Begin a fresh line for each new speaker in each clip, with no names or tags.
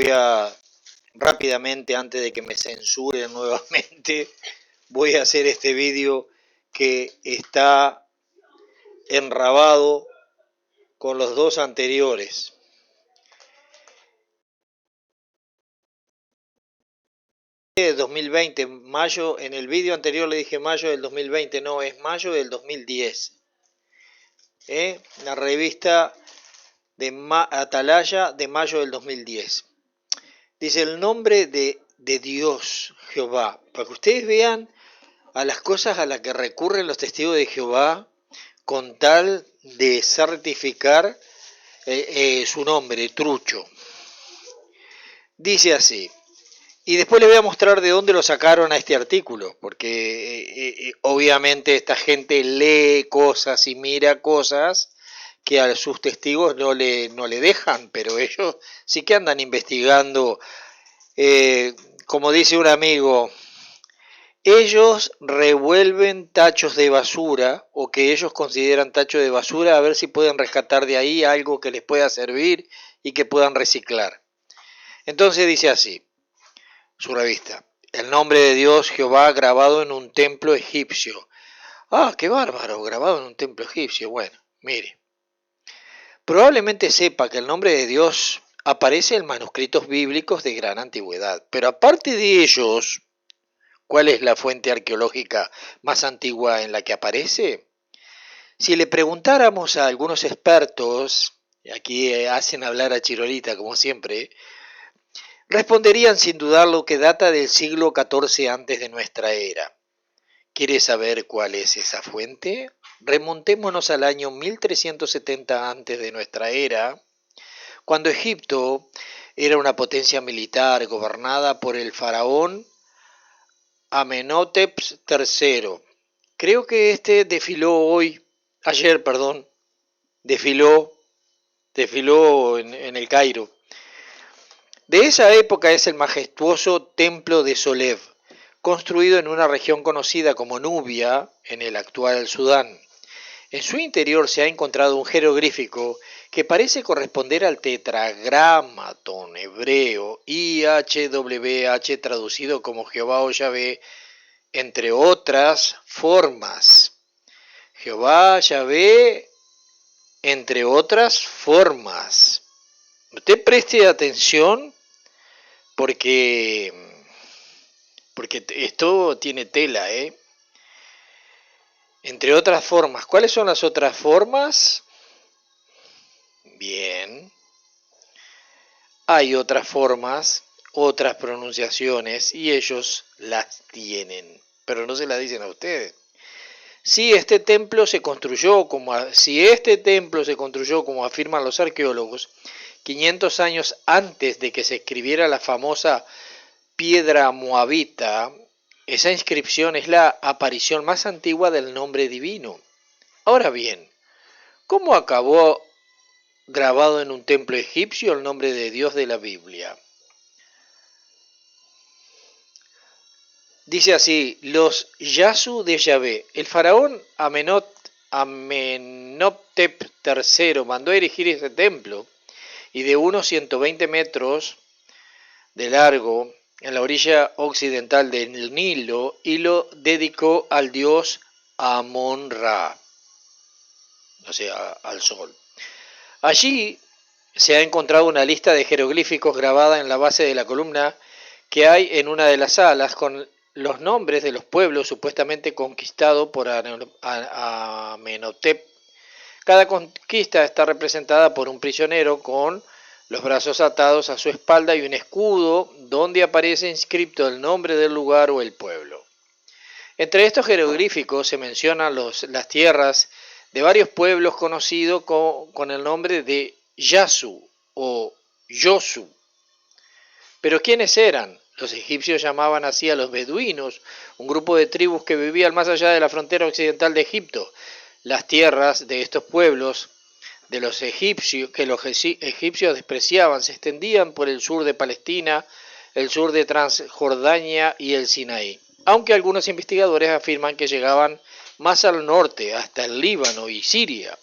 voy a rápidamente, antes de que me censuren nuevamente, voy a hacer este vídeo que está enrabado con los dos anteriores. De 2020, mayo, en el vídeo anterior le dije mayo del 2020, no, es mayo del 2010. La revista de Atalaya de mayo del 2010. Dice el nombre de Dios, Jehová, para que ustedes vean a las cosas a las que recurren los testigos de Jehová con tal de certificar su nombre, trucho. Dice así, y después les voy a mostrar de dónde lo sacaron a este artículo, porque obviamente esta gente lee cosas y mira cosas que a sus testigos no le dejan, pero ellos sí que andan investigando, como dice un amigo, ellos revuelven tachos de basura o que ellos consideran tachos de basura a ver si pueden rescatar de ahí algo que les pueda servir y que puedan reciclar. Entonces dice así, su revista, el nombre de Dios Jehová grabado en un templo egipcio. Ah, qué bárbaro, grabado en un templo egipcio. Bueno, mire, probablemente sepa que el nombre de Dios aparece en manuscritos bíblicos de gran antigüedad, pero aparte de ellos, ¿cuál es la fuente arqueológica más antigua en la que aparece? Si le preguntáramos a algunos expertos, y aquí hacen hablar a Chirolita como siempre, responderían sin dudarlo que data del siglo XIV antes de nuestra era. ¿Quiere saber cuál es esa fuente? Remontémonos al año 1370 antes de nuestra era, cuando Egipto era una potencia militar gobernada por el faraón Amenhotep III. Creo que este desfiló en el Cairo. De esa época es el majestuoso templo de Solev, construido en una región conocida como Nubia, en el actual Sudán. En su interior se ha encontrado un jeroglífico que parece corresponder al tetragramatón hebreo IHWH traducido como Jehová o Yahvé, entre otras formas. Jehová, Yahvé, entre otras formas. Usted preste atención porque esto tiene tela, Entre otras formas. ¿Cuáles son las otras formas? Bien. Hay otras formas, otras pronunciaciones, y ellos las tienen, pero no se las dicen a ustedes. Si este templo se construyó como afirman los arqueólogos, 500 años antes de que se escribiera la famosa piedra moabita, esa inscripción es la aparición más antigua del nombre divino. Ahora bien, ¿cómo acabó grabado en un templo egipcio el nombre de Dios de la Biblia? Dice así, los Yasu de Yahvé. El faraón Amenhotep III mandó a erigir ese templo y de unos 120 metros de largo en la orilla occidental del Nilo y lo dedicó al dios Amon-Ra, o sea, al sol. Allí se ha encontrado una lista de jeroglíficos grabada en la base de la columna que hay en una de las salas con los nombres de los pueblos supuestamente conquistados por Amenhotep. Cada conquista está representada por un prisionero con los brazos atados a su espalda y un escudo donde aparece inscrito el nombre del lugar o el pueblo. Entre estos jeroglíficos se mencionan las tierras de varios pueblos conocidos con el nombre de Yasu o Yosu. ¿Pero quiénes eran? Los egipcios llamaban así a los beduinos, un grupo de tribus que vivían más allá de la frontera occidental de Egipto. Las tierras de estos pueblos que los egipcios despreciaban se extendían por el sur de Palestina, el sur de Transjordania y el Sinaí, aunque algunos investigadores afirman que llegaban más al norte, hasta el Líbano y Siria.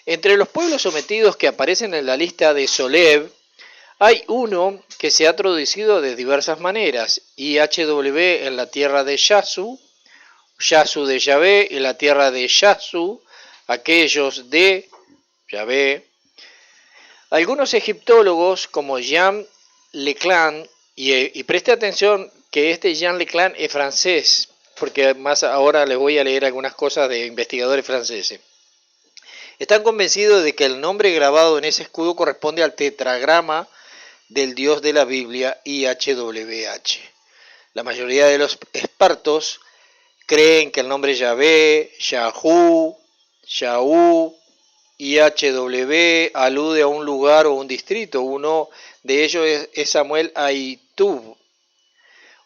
Entre los pueblos sometidos que aparecen en la lista de Solev Hay uno que se ha traducido de diversas maneras, IHW en la tierra de Yasu, Yasu de Yahvé en la tierra de Yasu, aquellos de Yahvé. Algunos egiptólogos como Jean Leclan, y preste atención que este Jean Leclan es francés, porque más ahora les voy a leer algunas cosas de investigadores franceses. Están convencidos de que el nombre grabado en ese escudo corresponde al tetragrama del dios de la Biblia, IHWH. La mayoría de los expertos creen que el nombre Yahvé, Yahú, Yahú, IHW alude a un lugar o un distrito. Uno de ellos es Samuel Aitub.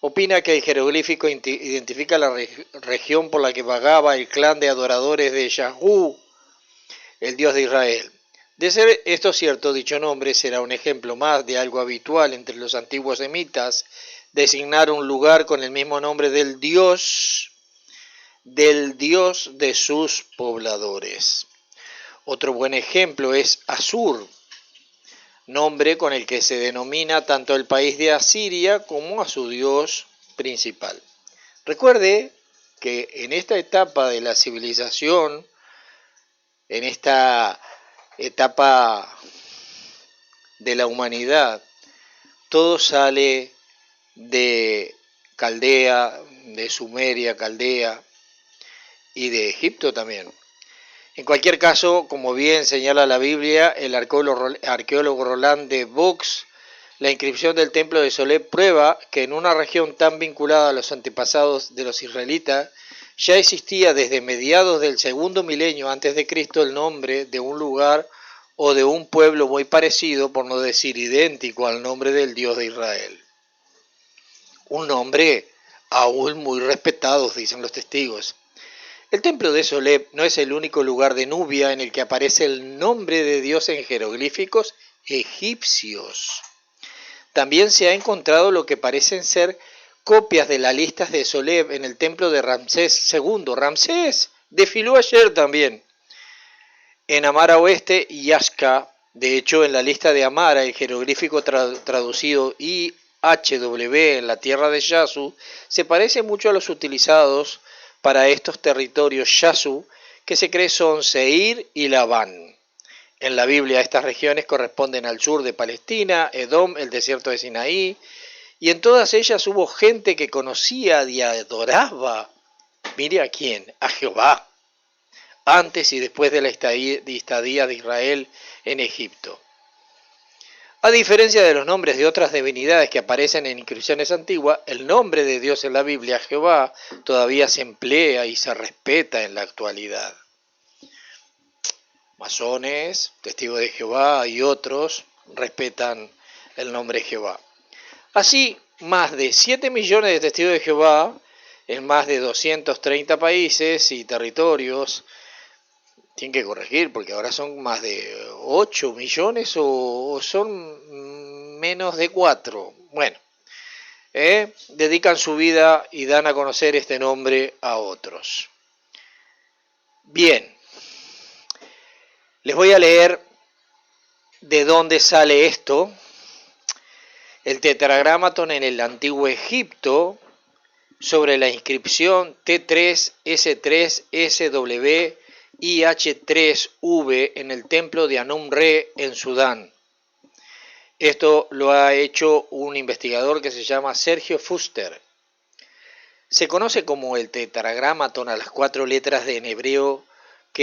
Opina que el jeroglífico identifica la región por la que vagaba el clan de adoradores de Yahú, el dios de Israel. De ser esto cierto, dicho nombre será un ejemplo más de algo habitual entre los antiguos semitas, designar un lugar con el mismo nombre del dios de sus pobladores. Otro buen ejemplo es Asur, nombre con el que se denomina tanto el país de Asiria como a su dios principal. Recuerde que en esta etapa de la civilización, en esta etapa de la humanidad, todo sale de Caldea, de Sumeria, Caldea y de Egipto también. En cualquier caso, como bien señala la Biblia, el arqueólogo Roland de Vaux, la inscripción del templo de Solé prueba que en una región tan vinculada a los antepasados de los israelitas, ya existía desde mediados del segundo milenio antes de Cristo el nombre de un lugar o de un pueblo muy parecido, por no decir idéntico al nombre del Dios de Israel. Un nombre aún muy respetado, dicen los testigos. El templo de Solé no es el único lugar de Nubia en el que aparece el nombre de Dios en jeroglíficos egipcios. También se ha encontrado lo que parecen ser copias de las listas de Solé en el templo de Ramsés II. Ramsés desfiló ayer también. En Amara Oeste y Yasca, de hecho en la lista de Amara, el jeroglífico traducido IHW en la tierra de Yasu, se parece mucho a los utilizados para estos territorios Yasu, que se cree son Seir y Labán. En la Biblia estas regiones corresponden al sur de Palestina, Edom, el desierto de Sinaí, y en todas ellas hubo gente que conocía y adoraba, mire a quién, a Jehová, antes y después de la estadía de Israel en Egipto. A diferencia de los nombres de otras divinidades que aparecen en inscripciones antiguas, el nombre de Dios en la Biblia, Jehová, todavía se emplea y se respeta en la actualidad. Masones, testigos de Jehová y otros respetan el nombre Jehová. Así, más de 7 millones de testigos de Jehová en más de 230 países y territorios, tienen que corregir porque ahora son más de 8 millones o son menos de 4. Bueno, dedican su vida y dan a conocer este nombre a otros. Bien, les voy a leer de dónde sale esto. El tetragramaton en el antiguo Egipto, sobre la inscripción T3S3SW IH3V en el templo de Anum-Re en Sudán. Esto lo ha hecho un investigador que se llama Sergio Fuster. Se conoce como el tetragramaton a las 4 letras que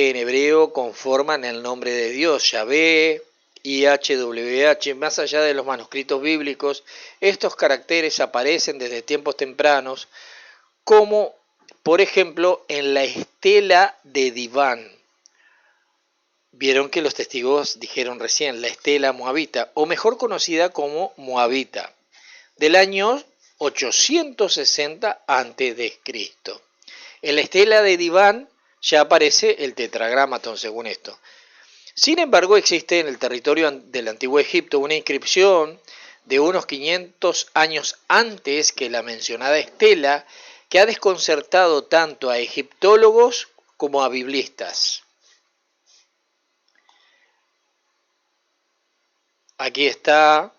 en hebreo conforman el nombre de Dios, Yahvé, IHWH. Más allá de los manuscritos bíblicos, estos caracteres aparecen desde tiempos tempranos, como por ejemplo en la estela de Diván. Vieron que los testigos dijeron recién la estela moabita, o mejor conocida como moabita, del año 860 a.C. En la estela de Diván ya aparece el tetragramaton según esto. Sin embargo, existe en el territorio del Antiguo Egipto una inscripción de unos 500 años antes que la mencionada estela, que ha desconcertado tanto a egiptólogos como a biblistas. Aquí está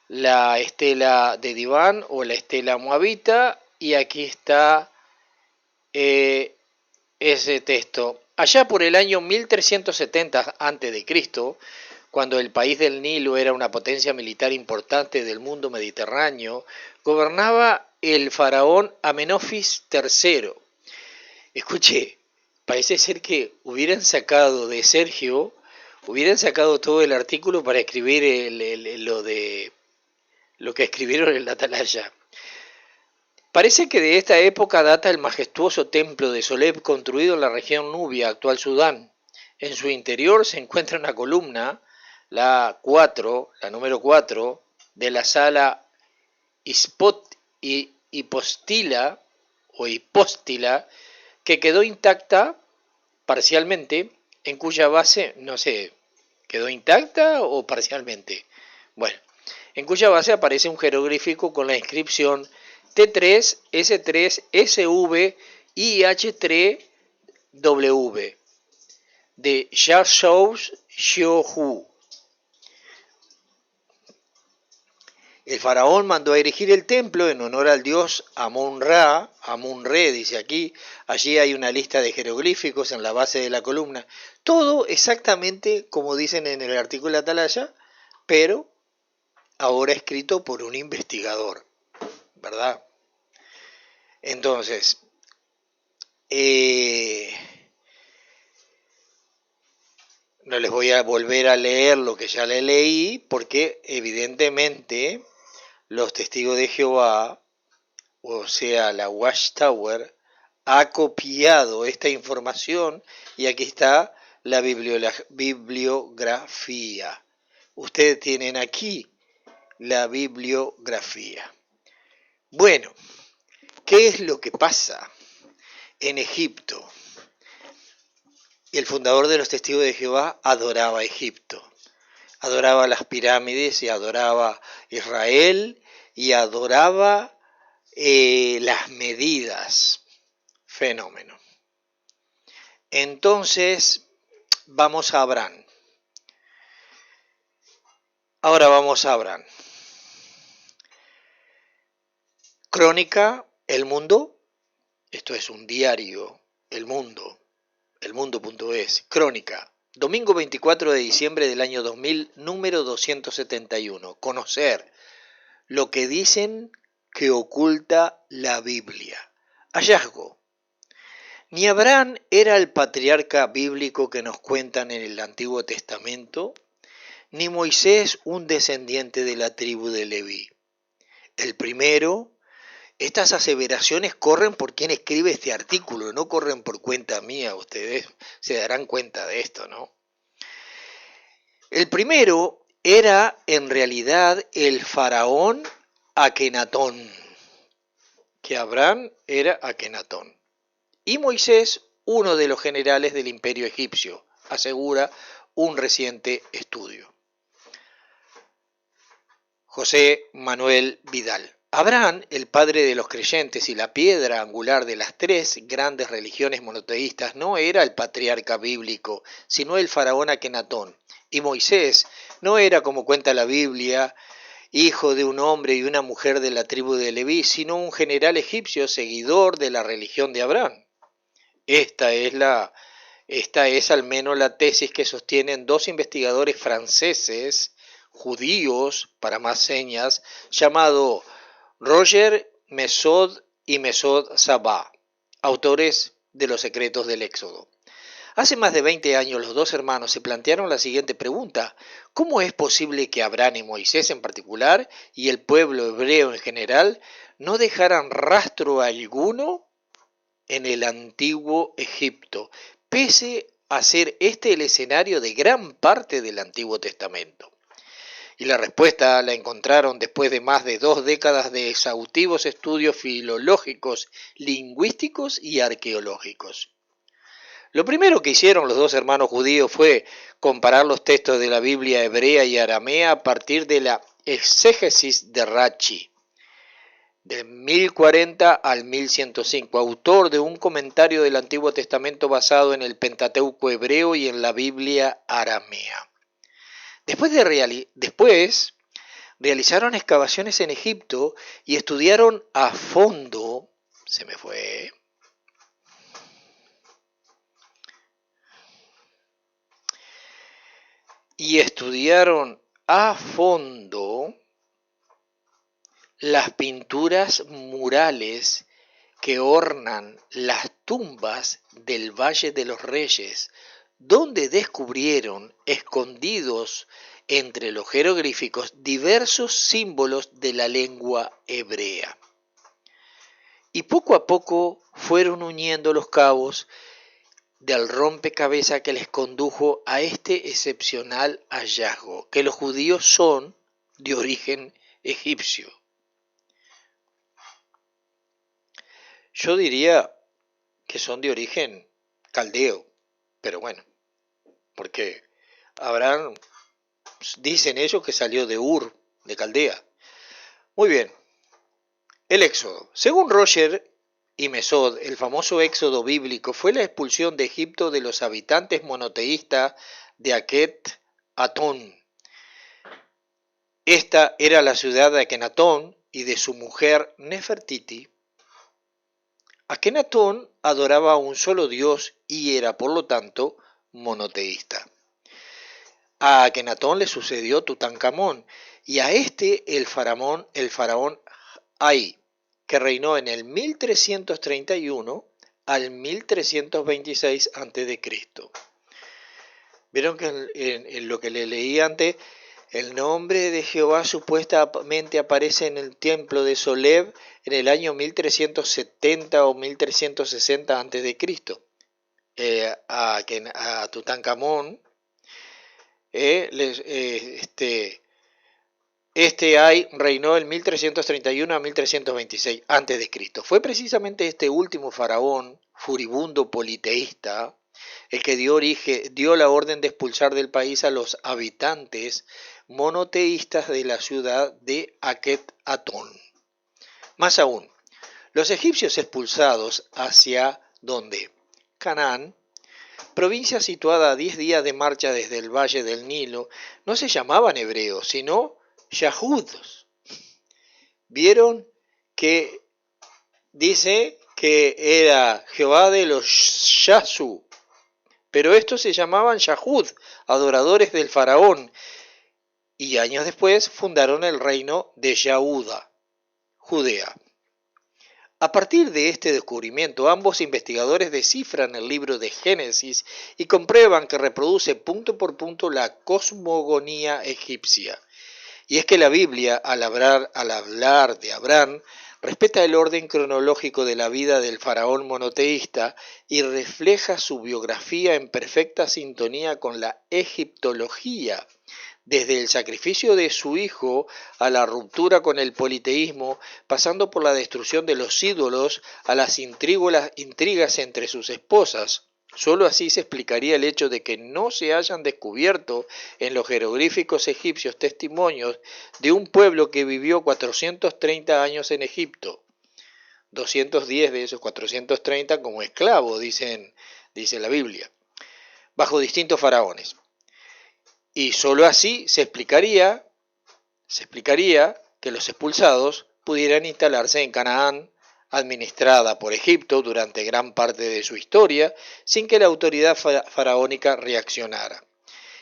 la estela de Diván o la estela moabita, y aquí está ese texto. Allá por el año 1370 a.C., cuando el país del Nilo era una potencia militar importante del mundo mediterráneo, gobernaba el faraón Amenofis III. Escuche, parece ser que hubieran sacado de Sergio, hubieran sacado todo el artículo para escribir lo que escribieron en la atalaya. Parece que de esta época data el majestuoso templo de Soleb construido en la región Nubia, actual Sudán. En su interior se encuentra una columna, la número 4, de la sala hipóstila o hipóstila, que quedó intacta parcialmente, en cuya base, no sé, ¿quedó intacta o parcialmente? Bueno, en cuya base aparece un jeroglífico con la inscripción T3, S3, SV, IH3W de Yashou Xiuhu. El faraón mandó a erigir el templo en honor al dios Amun-Ra, Amun-Re dice aquí. Allí hay una lista de jeroglíficos en la base de la columna. Todo exactamente como dicen en el artículo de Atalaya, pero ahora escrito por un investigador, ¿verdad? Entonces, no les voy a volver a leer lo que ya le leí, porque evidentemente los testigos de Jehová, o sea, la Watchtower, ha copiado esta información y aquí está la bibliografía. Ustedes tienen aquí la bibliografía. Bueno, ¿qué es lo que pasa en Egipto? El fundador de los Testigos de Jehová adoraba Egipto, adoraba las pirámides y adoraba Israel y adoraba las medidas. Fenómeno. Entonces, vamos a Abraham. Ahora vamos a Abraham. Crónica, El Mundo. Esto es un diario, El Mundo, elmundo.es. Crónica, domingo 24 de diciembre del año 2000, número 271. Conocer lo que dicen que oculta la Biblia. Hallazgo. Ni Abraham era el patriarca bíblico que nos cuentan en el Antiguo Testamento, ni Moisés un descendiente de la tribu de Leví. El primero, estas aseveraciones corren por quien escribe este artículo, no corren por cuenta mía, ustedes se darán cuenta de esto, ¿no? El primero era en realidad el faraón Akenatón, que Abraham era Akenatón. Y Moisés, uno de los generales del imperio egipcio, asegura un reciente estudio. José Manuel Vidal. Abraham, el padre de los creyentes y la piedra angular de las tres grandes religiones monoteístas, no era el patriarca bíblico, sino el faraón Akenatón. Y Moisés no era, como cuenta la Biblia, hijo de un hombre y una mujer de la tribu de Leví, sino un general egipcio seguidor de la religión de Abraham. Esta es al menos la tesis que sostienen dos investigadores franceses, judíos, para más señas, llamados Roger Mesod y Mesod Sabah, autores de Los secretos del Éxodo. Hace más de 20 años los dos hermanos se plantearon la siguiente pregunta: ¿cómo es posible que Abraham y Moisés en particular, y el pueblo hebreo en general, no dejaran rastro alguno en el antiguo Egipto, pese a ser este el escenario de gran parte del Antiguo Testamento? Y la respuesta la encontraron después de más de 2 décadas de exhaustivos estudios filológicos, lingüísticos y arqueológicos. Lo primero que hicieron los dos hermanos judíos fue comparar los textos de la Biblia hebrea y aramea a partir de la exégesis de Rachi, de 1040 al 1105, autor de un comentario del Antiguo Testamento basado en el Pentateuco hebreo y en la Biblia aramea. Después realizaron excavaciones en Egipto y estudiaron a fondo, se me fue, y estudiaron a fondo las pinturas murales que ornan las tumbas del Valle de los Reyes, donde descubrieron, escondidos entre los jeroglíficos, diversos símbolos de la lengua hebrea. Y poco a poco fueron uniendo los cabos del rompecabezas que les condujo a este excepcional hallazgo, que los judíos son de origen egipcio. Yo diría que son de origen caldeo, pero bueno, porque Abraham, dicen ellos que salió de Ur, de Caldea. Muy bien, el éxodo. Según Roger y Mesod, el famoso éxodo bíblico fue la expulsión de Egipto de los habitantes monoteístas de Akhet Atón. Esta era la ciudad de Akenatón y de su mujer Nefertiti. Akenatón adoraba a un solo dios y era, por lo tanto, monoteísta. A Akenatón le sucedió Tutankamón y a este el faraón Ay, que reinó en el 1331 al 1326 a.C. Vieron que en lo que le leí antes, el nombre de Jehová supuestamente aparece en el templo de Soleb en el año 1370 o 1360 a.C. A Tutankamón, reinó en 1331 a 1326 a.C. Fue precisamente este último faraón, furibundo politeísta, el que dio la orden de expulsar del país a los habitantes monoteístas de la ciudad de Akhet Atón. Más aún, los egipcios expulsados hacia ¿dónde? Canaán, provincia situada a 10 días de marcha desde el valle del Nilo, no se llamaban hebreos, sino yahudos. Vieron que dice que era Jehová de los Yasu, pero estos se llamaban Yahud, adoradores del faraón, y años después fundaron el reino de Yahuda, Judea. A partir de este descubrimiento, ambos investigadores descifran el libro de Génesis y comprueban que reproduce punto por punto la cosmogonía egipcia. Y es que la Biblia, al hablar de Abraham, respeta el orden cronológico de la vida del faraón monoteísta y refleja su biografía en perfecta sintonía con la egiptología, desde el sacrificio de su hijo a la ruptura con el politeísmo, pasando por la destrucción de los ídolos a las intrigas entre sus esposas. Solo así se explicaría el hecho de que no se hayan descubierto en los jeroglíficos egipcios testimonios de un pueblo que vivió 430 años en Egipto, 210 de esos 430 como esclavo, dice la Biblia, bajo distintos faraones. Y solo así se explicaría que los expulsados pudieran instalarse en Canaán, administrada por Egipto durante gran parte de su historia, sin que la autoridad faraónica reaccionara.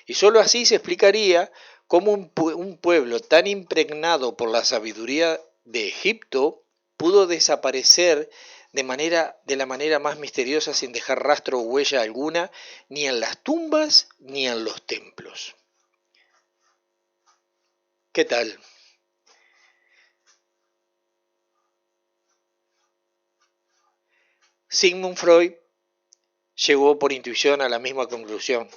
Y sólo así se explicaría cómo un pueblo tan impregnado por la sabiduría de Egipto pudo desaparecer de la manera más misteriosa sin dejar rastro o huella alguna, ni en las tumbas ni en los templos. ¿Qué tal? Sigmund Freud llegó por intuición a la misma conclusión.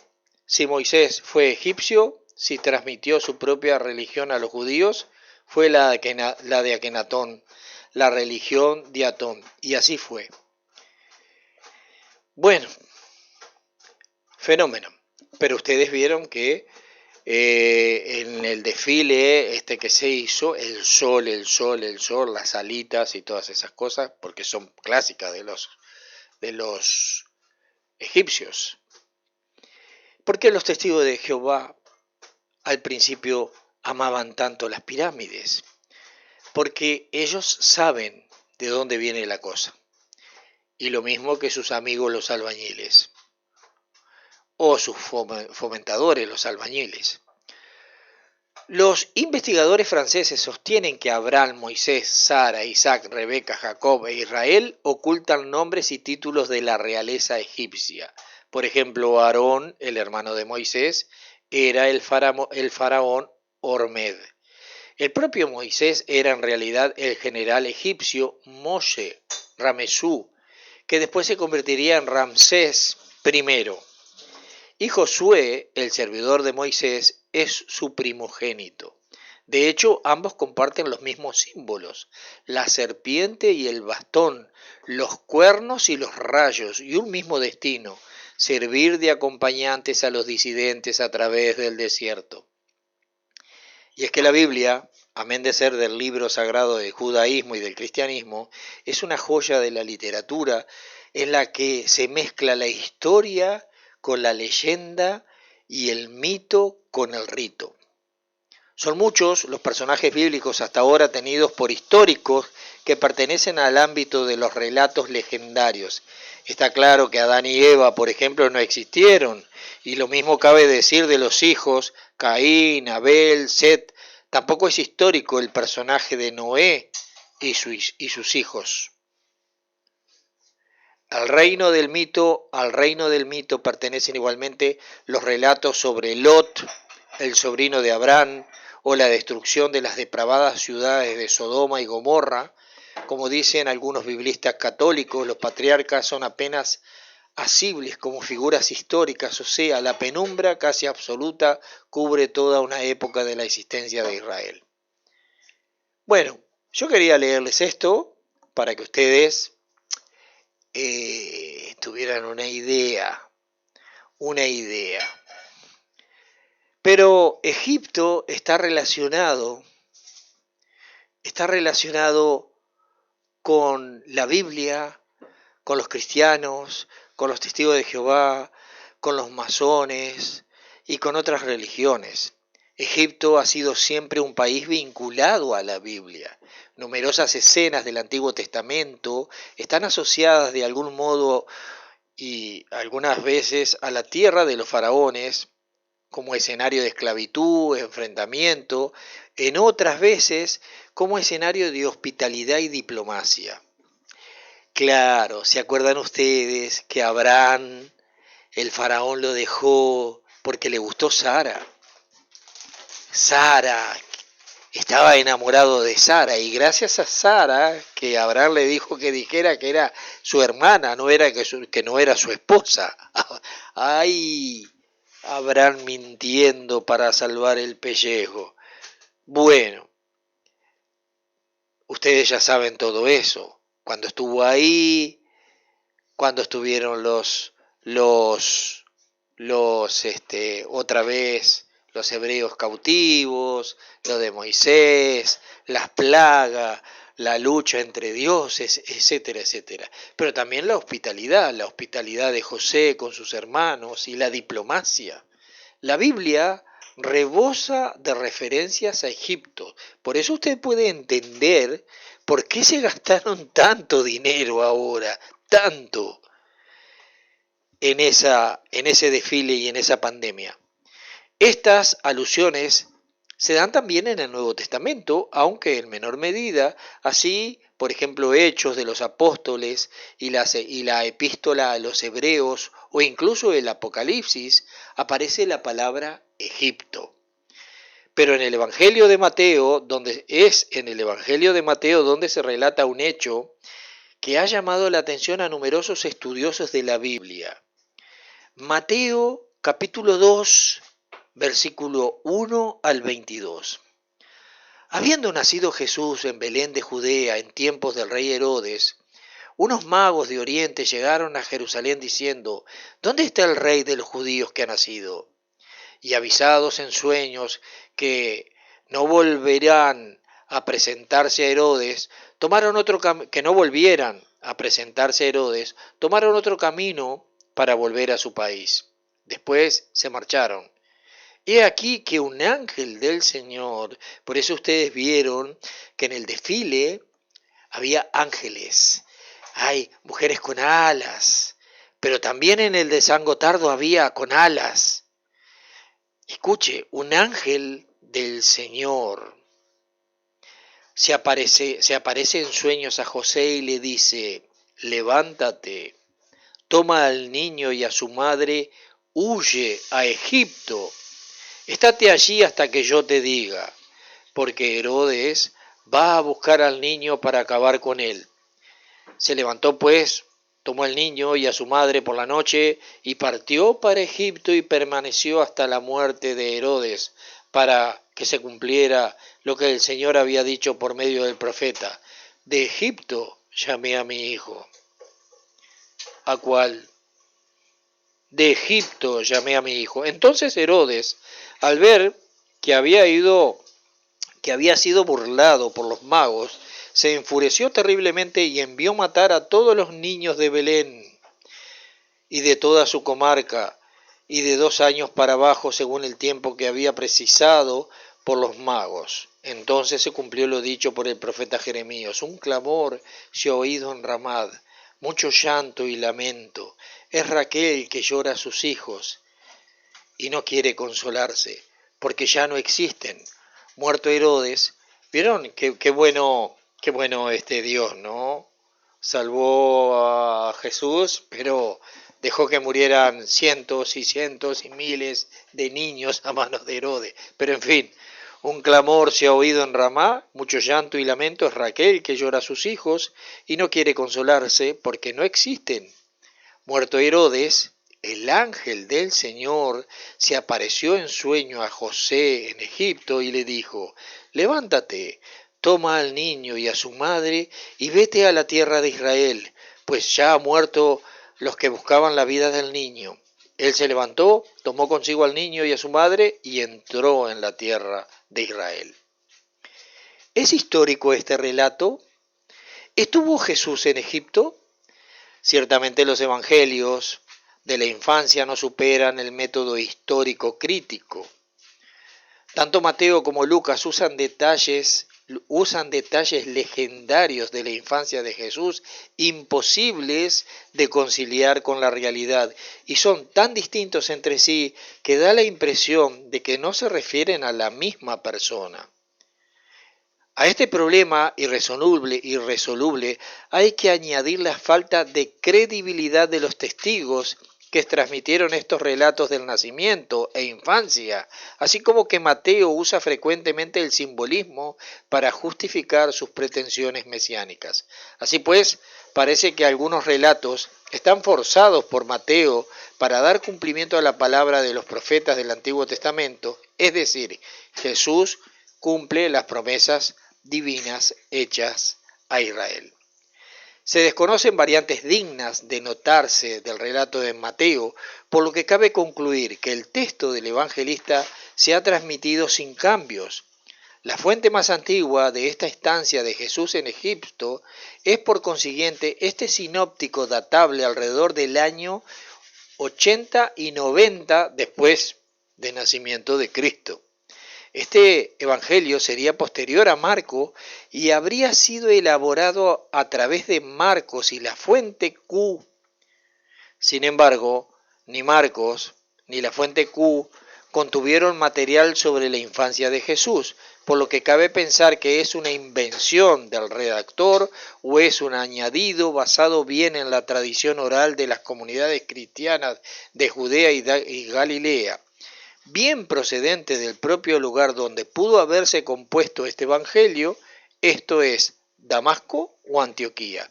Si Moisés fue egipcio, si transmitió su propia religión a los judíos, fue la de Akenatón, la religión de Atón, y así fue. Bueno, fenómeno. Pero ustedes vieron que en el desfile que se hizo, el sol, las alitas y todas esas cosas, porque son clásicas de los egipcios. ¿Por qué los testigos de Jehová al principio amaban tanto las pirámides? Porque ellos saben de dónde viene la cosa. Y lo mismo que sus amigos los albañiles, o sus fomentadores los albañiles. Los investigadores franceses sostienen que Abraham, Moisés, Sara, Isaac, Rebeca, Jacob e Israel ocultan nombres y títulos de la realeza egipcia. Por ejemplo, Aarón, el hermano de Moisés, era el faraón Hormed. El propio Moisés era en realidad el general egipcio Moshe Ramesú, que después se convertiría en Ramsés I. Y Josué, el servidor de Moisés, es su primogénito. De hecho, ambos comparten los mismos símbolos, la serpiente y el bastón, los cuernos y los rayos, y un mismo destino, servir de acompañantes a los disidentes a través del desierto. Y es que la Biblia, amén de ser del libro sagrado del judaísmo y del cristianismo, es una joya de la literatura en la que se mezcla la historia con la leyenda y el mito con el rito. Son muchos los personajes bíblicos hasta ahora tenidos por históricos que pertenecen al ámbito de los relatos legendarios. Está claro que Adán y Eva, por ejemplo, no existieron, y lo mismo cabe decir de los hijos Caín, Abel, Set. Tampoco es histórico el personaje de Noé y sus hijos. Al reino del mito pertenecen igualmente los relatos sobre Lot, el sobrino de Abraham, o la destrucción de las depravadas ciudades de Sodoma y Gomorra. Como dicen algunos biblistas católicos, los patriarcas son apenas asibles como figuras históricas, o sea, la penumbra casi absoluta cubre toda una época de la existencia de Israel. Bueno, yo quería leerles esto para que ustedes tuvieran una idea. Pero Egipto está relacionado con la Biblia, con los cristianos, con los testigos de Jehová, con los masones y con otras religiones. Egipto ha sido siempre un país vinculado a la Biblia. Numerosas escenas del Antiguo Testamento están asociadas de algún modo y algunas veces a la tierra de los faraones como escenario de esclavitud, enfrentamiento, en otras veces como escenario de hospitalidad y diplomacia. Claro, ¿se acuerdan ustedes que Abraham, el faraón, lo dejó porque le gustó Sara? Sara, estaba enamorado de Sara, y gracias a Sara, que Abraham le dijo que dijera que era su hermana, que no era su esposa. Ay, Abraham mintiendo para salvar el pellejo. Bueno, ustedes ya saben todo eso. Cuando estuvo ahí, cuando estuvieron otra vez los hebreos cautivos, lo de Moisés, las plagas, la lucha entre dioses, etcétera, etcétera. Pero también la hospitalidad de José con sus hermanos y la diplomacia. La Biblia rebosa de referencias a Egipto. Por eso usted puede entender por qué se gastaron tanto dinero ahora, tanto en ese desfile y en esa pandemia. Estas alusiones se dan también en el Nuevo Testamento, aunque en menor medida, así, por ejemplo, Hechos de los Apóstoles y la Epístola a los Hebreos o incluso el Apocalipsis, aparece la palabra Egipto. Pero en el Evangelio de Mateo, donde se relata un hecho que ha llamado la atención a numerosos estudiosos de la Biblia. Mateo capítulo 2, versículo 1 al 22. Habiendo nacido Jesús en Belén de Judea en tiempos del rey Herodes, unos magos de Oriente llegaron a Jerusalén diciendo: ¿Dónde está el rey de los judíos que ha nacido? Y avisados en sueños que no volverán a presentarse a Herodes, tomaron otro camino para volver a su país. Después se marcharon. He aquí que un ángel del Señor, por eso ustedes vieron que en el desfile había ángeles, hay mujeres con alas, pero también en el de San Gotardo había con alas. Escuche, un ángel del Señor se aparece en sueños a José y le dice, levántate, toma al niño y a su madre, huye a Egipto, estate allí hasta que yo te diga, porque Herodes va a buscar al niño para acabar con él. Se levantó pues, tomó al niño y a su madre por la noche y partió para Egipto y permaneció hasta la muerte de Herodes, para que se cumpliera lo que el Señor había dicho por medio del profeta. De Egipto llamé a mi hijo. ¿A cuál? De Egipto llamé a mi hijo. Entonces Herodes, al ver que había sido burlado por los magos, se enfureció terriblemente y envió matar a todos los niños de Belén y de toda su comarca, y de 2 años para abajo, según el tiempo que había precisado por los magos. Entonces se cumplió lo dicho por el profeta Jeremías. Un clamor se ha oído en Ramad, mucho llanto y lamento. Es Raquel que llora a sus hijos y no quiere consolarse, porque ya no existen. Muerto Herodes, ¿vieron? Qué bueno este Dios, ¿no? Salvó a Jesús, pero dejó que murieran cientos y cientos y miles de niños a manos de Herodes. Pero en fin, un clamor se ha oído en Ramá, mucho llanto y lamento. Es Raquel que llora a sus hijos y no quiere consolarse porque no existen. Muerto Herodes, el ángel del Señor se apareció en sueño a José en Egipto y le dijo, levántate, toma al niño y a su madre y vete a la tierra de Israel, pues ya han muerto los que buscaban la vida del niño. Él se levantó, tomó consigo al niño y a su madre y entró en la tierra de Israel. ¿Es histórico este relato? ¿Estuvo Jesús en Egipto? Ciertamente los evangelios de la infancia no superan el método histórico crítico. Tanto Mateo como Lucas usan detalles legendarios de la infancia de Jesús, imposibles de conciliar con la realidad, y son tan distintos entre sí que da la impresión de que no se refieren a la misma persona. A este problema irresoluble hay que añadir la falta de credibilidad de los testigos que transmitieron estos relatos del nacimiento e infancia, así como que Mateo usa frecuentemente el simbolismo para justificar sus pretensiones mesiánicas. Así pues, parece que algunos relatos están forzados por Mateo para dar cumplimiento a la palabra de los profetas del Antiguo Testamento, es decir, Jesús cumple las promesas divinas hechas a Israel. Se desconocen variantes dignas de notarse del relato de Mateo, por lo que cabe concluir que el texto del evangelista se ha transmitido sin cambios. La fuente más antigua de esta estancia de Jesús en Egipto es por consiguiente este sinóptico datable alrededor del año 80 y 90 después del nacimiento de Cristo. Este evangelio sería posterior a Marco y habría sido elaborado a través de Marcos y la fuente Q. Sin embargo, ni Marcos ni la fuente Q contuvieron material sobre la infancia de Jesús, por lo que cabe pensar que es una invención del redactor o es un añadido basado bien en la tradición oral de las comunidades cristianas de Judea y Galilea, bien procedente del propio lugar donde pudo haberse compuesto este evangelio, esto es, Damasco o Antioquía.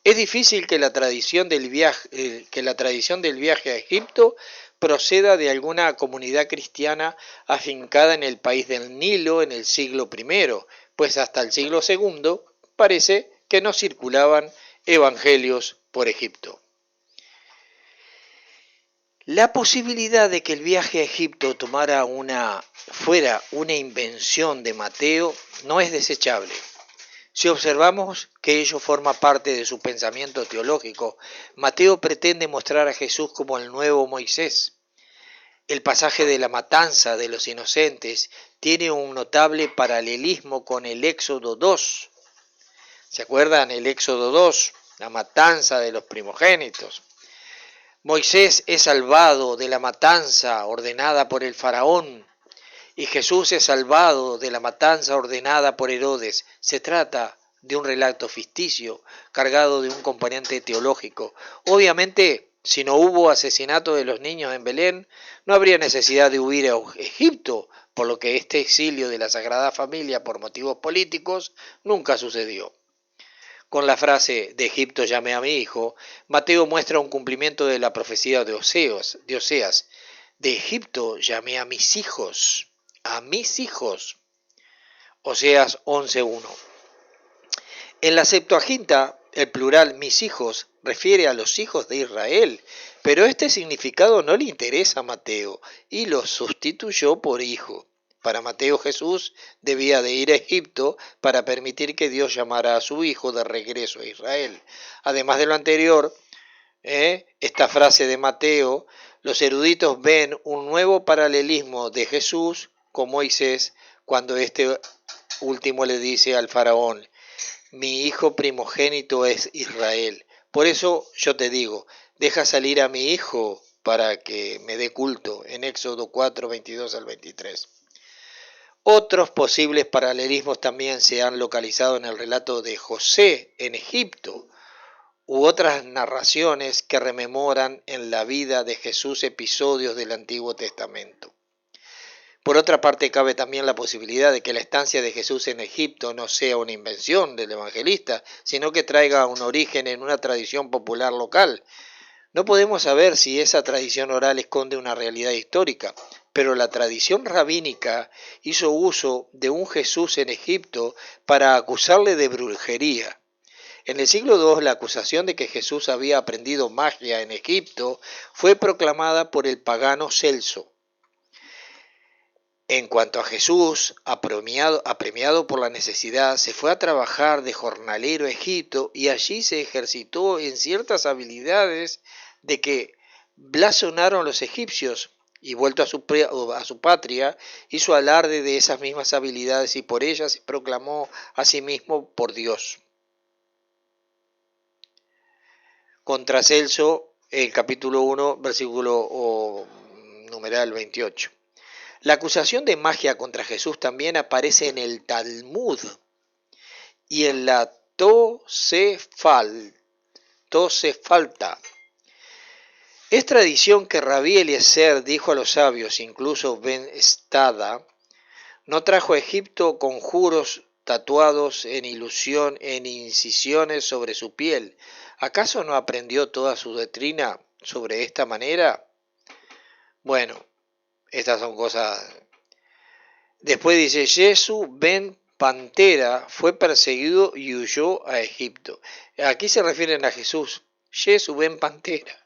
Es difícil que la tradición del viaje a Egipto proceda de alguna comunidad cristiana afincada en el país del Nilo en el siglo I, pues hasta el siglo II parece que no circulaban evangelios por Egipto. La posibilidad de que el viaje a Egipto fuera una invención de Mateo no es desechable. Si observamos que ello forma parte de su pensamiento teológico, Mateo pretende mostrar a Jesús como el nuevo Moisés. el pasaje de la matanza de los inocentes tiene un notable paralelismo con el Éxodo 2. ¿Se acuerdan? El Éxodo 2, la matanza de los primogénitos. Moisés es salvado de la matanza ordenada por el faraón y Jesús es salvado de la matanza ordenada por Herodes. Se trata de un relato ficticio cargado de un componente teológico. Obviamente, si no hubo asesinato de los niños en Belén, no habría necesidad de huir a Egipto, por lo que este exilio de la Sagrada Familia por motivos políticos nunca sucedió. Con la frase "de Egipto llamé a mi hijo", Mateo muestra un cumplimiento de la profecía de Oseas. De Egipto llamé a mis hijos. A mis hijos. Oseas 11:1. En la Septuaginta, el plural mis hijos refiere a los hijos de Israel, pero este significado no le interesa a Mateo y lo sustituyó por hijo. Para Mateo, Jesús debía de ir a Egipto para permitir que Dios llamara a su hijo de regreso a Israel. Además de lo anterior, esta frase de Mateo, los eruditos ven un nuevo paralelismo de Jesús con Moisés cuando este último le dice al faraón: mi hijo primogénito es Israel. Por eso yo te digo, deja salir a mi hijo para que me dé culto, en Éxodo 4, 22 al 23. Otros posibles paralelismos también se han localizado en el relato de José en Egipto, u otras narraciones que rememoran en la vida de Jesús episodios del Antiguo Testamento. Por otra parte, cabe también la posibilidad de que la estancia de Jesús en Egipto no sea una invención del evangelista, sino que traiga un origen en una tradición popular local. No podemos saber si esa tradición oral esconde una realidad histórica, pero la tradición rabínica hizo uso de un Jesús en Egipto para acusarle de brujería. En el siglo II, la acusación de que Jesús había aprendido magia en Egipto fue proclamada por el pagano Celso. En cuanto a Jesús, apremiado por la necesidad, se fue a trabajar de jornalero a Egipto y allí se ejercitó en ciertas habilidades de que blasonaron los egipcios, y vuelto a su patria, hizo alarde de esas mismas habilidades y por ellas se proclamó a sí mismo por Dios. Contra Celso, el capítulo 1, versículo numeral 28. La acusación de magia contra Jesús también aparece en el Talmud y en la Tosefalta. Es tradición que Rabí Eliezer dijo a los sabios, incluso Ben Estada, no trajo a Egipto conjuros tatuados en incisiones sobre su piel. ¿Acaso no aprendió toda su doctrina sobre esta manera? Bueno, estas son cosas. Después dice, Jesús ben Pantera fue perseguido y huyó a Egipto. Aquí se refieren a Jesús. Jesús ben Pantera.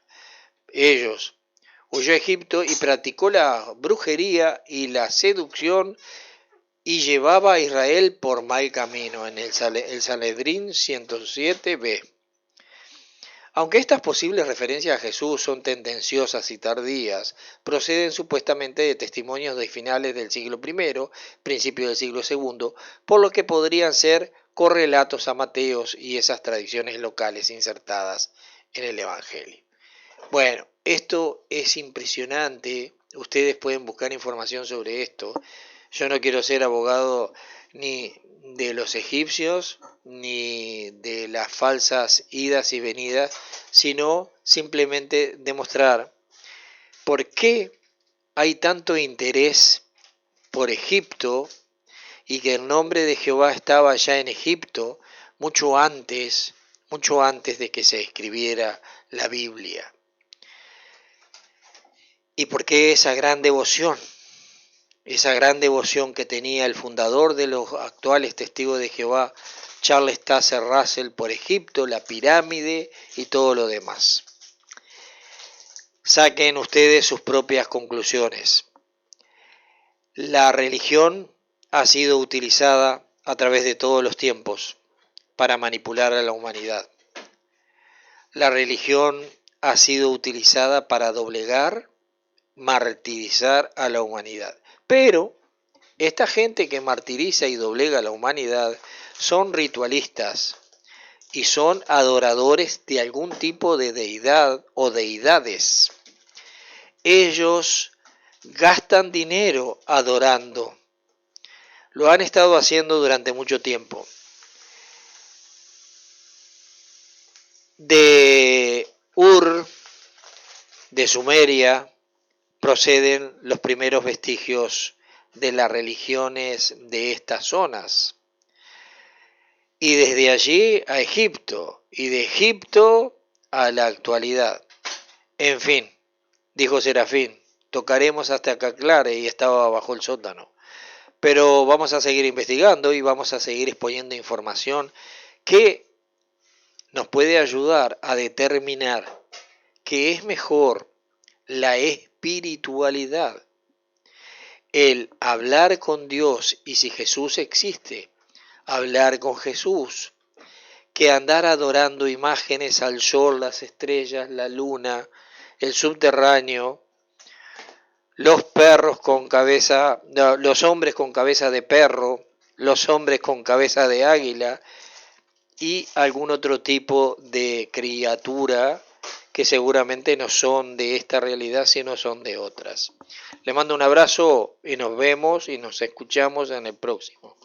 Ellos. Huyó a Egipto y practicó la brujería y la seducción y llevaba a Israel por mal camino, en el Sanedrín 107b. Aunque estas posibles referencias a Jesús son tendenciosas y tardías, proceden supuestamente de testimonios de finales del siglo I, principio del siglo II, por lo que podrían ser correlatos a Mateos y esas tradiciones locales insertadas en el Evangelio. Bueno, esto es impresionante, ustedes pueden buscar información sobre esto. Yo no quiero ser abogado ni de los egipcios, ni de las falsas idas y venidas, sino simplemente demostrar por qué hay tanto interés por Egipto y que el nombre de Jehová estaba ya en Egipto mucho antes de que se escribiera la Biblia. ¿Y por qué esa gran devoción que tenía el fundador de los actuales testigos de Jehová, Charles Taze Russell, por Egipto, la pirámide y todo lo demás? Saquen ustedes sus propias conclusiones. La religión ha sido utilizada a través de todos los tiempos para manipular a la humanidad. La religión ha sido utilizada para doblegar martirizar a la humanidad. Pero esta gente que martiriza y doblega a la humanidad son ritualistas y son adoradores de algún tipo de deidad o deidades. Ellos gastan dinero adorando. Lo han estado haciendo durante mucho tiempo. De Ur, de Sumeria, proceden los primeros vestigios de las religiones de estas zonas. Y desde allí a Egipto, y de Egipto a la actualidad. En fin, dijo Serafín, tocaremos hasta que aclare, y estaba bajo el sótano. Pero vamos a seguir investigando y vamos a seguir exponiendo información que nos puede ayudar a determinar que es mejor la espiritualidad, el hablar con Dios, y si Jesús existe, hablar con Jesús, que andar adorando imágenes al sol, las estrellas, la luna, el subterráneo, los perros con cabeza, no, los hombres con cabeza de perro, los hombres con cabeza de águila y algún otro tipo de criatura que seguramente no son de esta realidad, sino son de otras. Le mando un abrazo y nos vemos y nos escuchamos en el próximo.